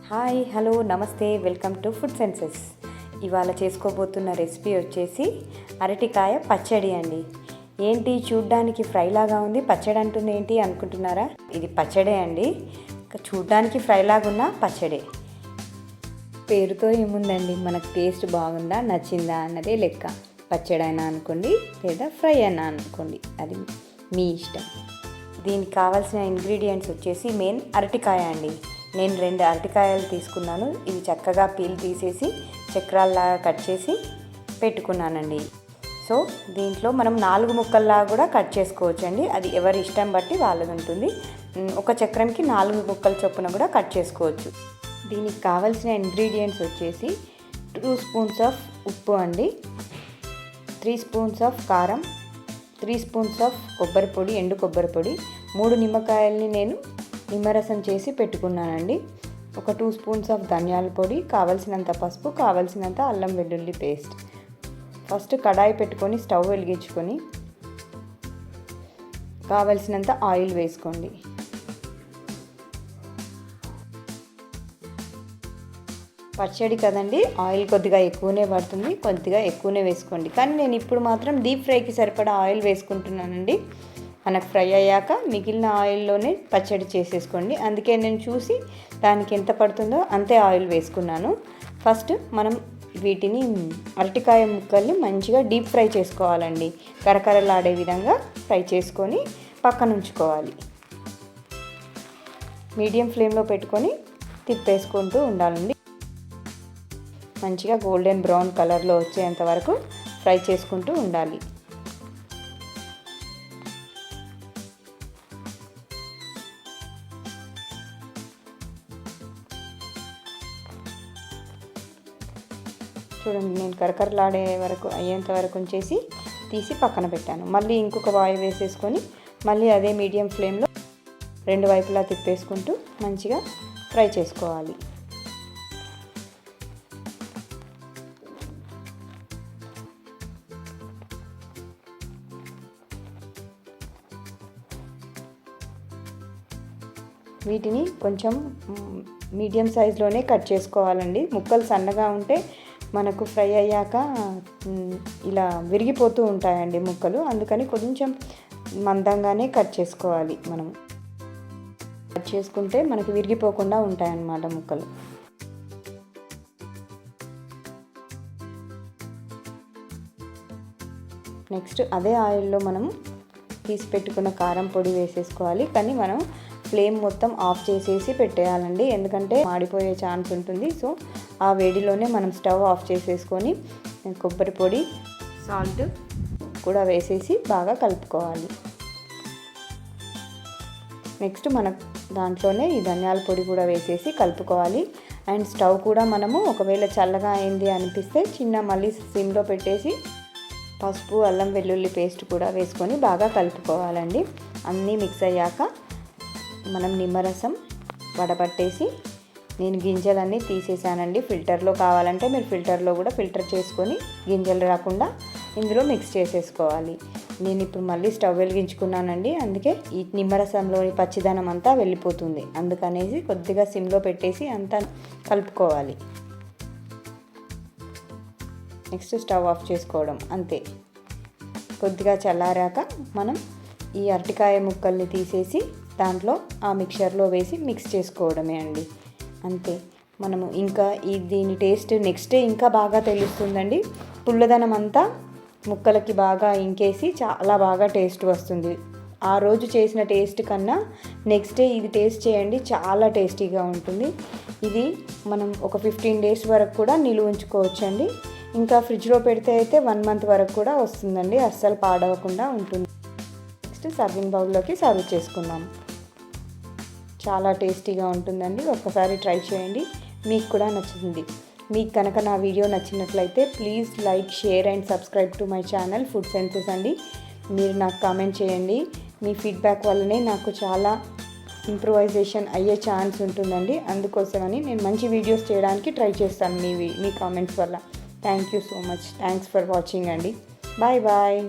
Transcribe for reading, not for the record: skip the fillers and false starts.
Hi hello నమస్తే welcome to food senses. ఇవాళ చేసుకోబోతున్న recipe వచ్చేసి అరటికాయ పచ్చడి అండి. ఏంటి చూడ్డానికి ఫ్రై లాగా ఉంది, పచ్చడి అంటుంది ఏంటి అనుకుంటున్నారా? ఇది పచ్చడే అండి. చూడ్డానికి ఫ్రై లాగా ఉన్న పచ్చడే. పేరుతో ఏముందండి, మనకు టేస్ట్ బాగుందా నచ్చిందా అన్నదే లెక్క. పచ్చడి అయినా అనుకోండి లేదా ఫ్రై అయినా అనుకోండి, అది మీ ఇష్టం. దీనికి కావాల్సిన ఇంగ్రీడియంట్స్ వచ్చేసి మెయిన్ అరటికాయ అండి. నేను 2 అరటికాయలు తీసుకున్నాను. ఇవి చక్కగా పీల్ తీసేసి చక్రాల్లాగా కట్ చేసి పెట్టుకున్నానండి. సో దీంట్లో మనం 4 ముక్కల్లాగా కూడా కట్ చేసుకోవచ్చండి. అది ఎవరి ఇష్టం బట్టి వాళ్ళది ఉంటుంది. ఒక చక్రంకి 4 ముక్కల చొప్పున కూడా కట్ చేసుకోవచ్చు. దీనికి కావాల్సిన ఇంగ్రీడియంట్స్ వచ్చేసి 2 స్పూన్స్ ఆఫ్ ఉప్పు అండి, 3 స్పూన్స్ ఆఫ్ కారం, 3 స్పూన్స్ ఆఫ్ కొబ్బరి పొడి, ఎండు కొబ్బరి పొడి, 3 నిమ్మకాయల్ని నేను నిమ్మరసం చేసి పెట్టుకున్నానండి. ఒక 2 స్పూన్స్ ఆఫ్ ధనియాల పొడి, కావలసినంత పసుపు, కావలసినంత అల్లం వెల్లుల్లి పేస్ట్. ఫస్ట్ కడాయి పెట్టుకొని స్టవ్ వెలిగించుకొని కావలసినంత ఆయిల్ వేసుకోండి. పచ్చడి కదండి, ఆయిల్ కొద్దిగా ఎక్కువనే పడుతుంది, కొద్దిగా ఎక్కువనే వేసుకోండి. కానీ నేను ఇప్పుడు మాత్రం డీప్ ఫ్రైకి సరిపడా ఆయిల్ వేసుకుంటున్నానండి. మనకు ఫ్రై అయ్యాక మిగిలిన ఆయిల్లోనే పచ్చడి చేసేసుకోండి. అందుకే నేను చూసి దానికి ఎంత పడుతుందో అంతే ఆయిల్ వేసుకున్నాను. ఫస్ట్ మనం వీటిని అరటికాయ ముక్కల్ని మంచిగా డీప్ ఫ్రై చేసుకోవాలండి. కరకరలాడే విధంగా ఫ్రై చేసుకొని పక్కన ఉంచుకోవాలి. మీడియం ఫ్లేమ్లో పెట్టుకొని తిప్పేసుకుంటూ ఉండాలండి. మంచిగా గోల్డెన్ బ్రౌన్ కలర్లో వచ్చేంత వరకు ఫ్రై చేసుకుంటూ ఉండాలి. చూడండి, నేను కరకరలాడే వరకు అయ్యేంత వరకు ఉంచేసి తీసి పక్కన పెట్టాను. మళ్ళీ ఇంకొక వాయి వేసేసుకొని మళ్ళీ అదే మీడియం ఫ్లేమ్లో 2 వైపులా తిప్పేసుకుంటూ మంచిగా ఫ్రై చేసుకోవాలి. వీటిని కొంచెం మీడియం సైజులోనే కట్ చేసుకోవాలండి. ముక్కలు సన్నగా ఉంటే మనకు ఫ్రై అయ్యాక ఇలా విరిగిపోతూ ఉంటాయండి ముక్కలు. అందుకని కొంచెం మందంగానే కట్ చేసుకోవాలి. మనం కట్ చేసుకుంటే మనకి విరిగిపోకుండా ఉంటాయన్నమాట ముక్కలు. నెక్స్ట్ అదే ఆయిల్లో మనం తీసి పెట్టుకున్న కారం పొడి వేసేసుకోవాలి. కానీ మనం ఫ్లేమ్ మొత్తం ఆఫ్ చేసేసి పెట్టేయాలండి, ఎందుకంటే మాడిపోయే ఛాన్స్ ఉంటుంది. సో ఆ వేడిలోనే మనం స్టవ్ ఆఫ్ చేసేసుకొని కొబ్బరి పొడి, సాల్ట్ కూడా వేసేసి బాగా కలుపుకోవాలి. నెక్స్ట్ మన దాంట్లోనే ఈ ధనియాల పొడి కూడా వేసేసి కలుపుకోవాలి. అండ్ స్టవ్ కూడా మనము ఒకవేళ చల్లగా అయింది అనిపిస్తే మళ్ళీ సిమ్లో పెట్టేసి పసుపు, అల్లం వెల్లుల్లి పేస్ట్ కూడా వేసుకొని బాగా కలుపుకోవాలండి. అన్నీ మిక్స్ అయ్యాక మనం నిమ్మరసం వడబట్టేసి, నేను గింజలన్నీ తీసేసానండి. ఫిల్టర్లో కావాలంటే మీరు ఫిల్టర్లో కూడా ఫిల్టర్ చేసుకొని గింజలు రాకుండా ఇందులో మిక్స్ చేసేసుకోవాలి. నేను ఇప్పుడు మళ్ళీ స్టవ్ వెలిగించుకున్నానండి, అందుకే ఈ నిమ్మరసంలోని పచ్చిదనం అంతా వెళ్ళిపోతుంది. అందుకనేసి కొద్దిగా సిమ్లో పెట్టేసి అంతా కలుపుకోవాలి. నెక్స్ట్ స్టవ్ ఆఫ్ చేసుకోవడం అంతే. కొద్దిగా చల్లారాక మనం ఈ అరటికాయ ముక్కల్ని తీసేసి దాంట్లో ఆ మిక్చర్లో వేసి మిక్స్ చేసుకోవడమే అండి, అంతే. మనము ఇంకా దీని టేస్ట్ నెక్స్ట్ డే ఇంకా బాగా తెలుస్తుందండి. పుల్లదనం అంతా ముక్కలకి బాగా ఇంకేసి చాలా బాగా టేస్ట్ వస్తుంది. ఆ రోజు చేసిన టేస్ట్ కన్నా నెక్స్ట్ డే ఇది టేస్ట్ చేయండి, చాలా టేస్టీగా ఉంటుంది. ఇది మనం ఒక 15 డేస్ వరకు కూడా నిలువ ఉంచుకోవచ్చండి. ఇంకా ఫ్రిడ్జ్లో పెడితే అయితే 1 మంత్ వరకు కూడా వస్తుందండి, అస్సలు పాడవకుండా ఉంటుంది. నెక్స్ట్ సర్వింగ్ బౌల్లోకి సర్వ్ చేసుకుందాం. చాలా టేస్టీగా ఉంటుందండి, ఒక్కసారి ట్రై చేయండి, మీకు కూడా నచ్చుతుంది. మీకు కనుక నా వీడియో నచ్చినట్లయితే please like, share and subscribe to my channel food senses అండి. మీరు నాకు కామెంట్ చేయండి. మీ ఫీడ్బ్యాక్ వల్లనే నాకు చాలా ఇంప్రూవైజేషన్ అయ్యే ఛాన్స్ ఉంటుందండి. అందుకోసమని నేను మంచి వీడియోస్ చేయడానికి ట్రై చేస్తాను మీ కామెంట్స్ వల్ల. Thank you so much. Thanks for watching అండి. Bye bye.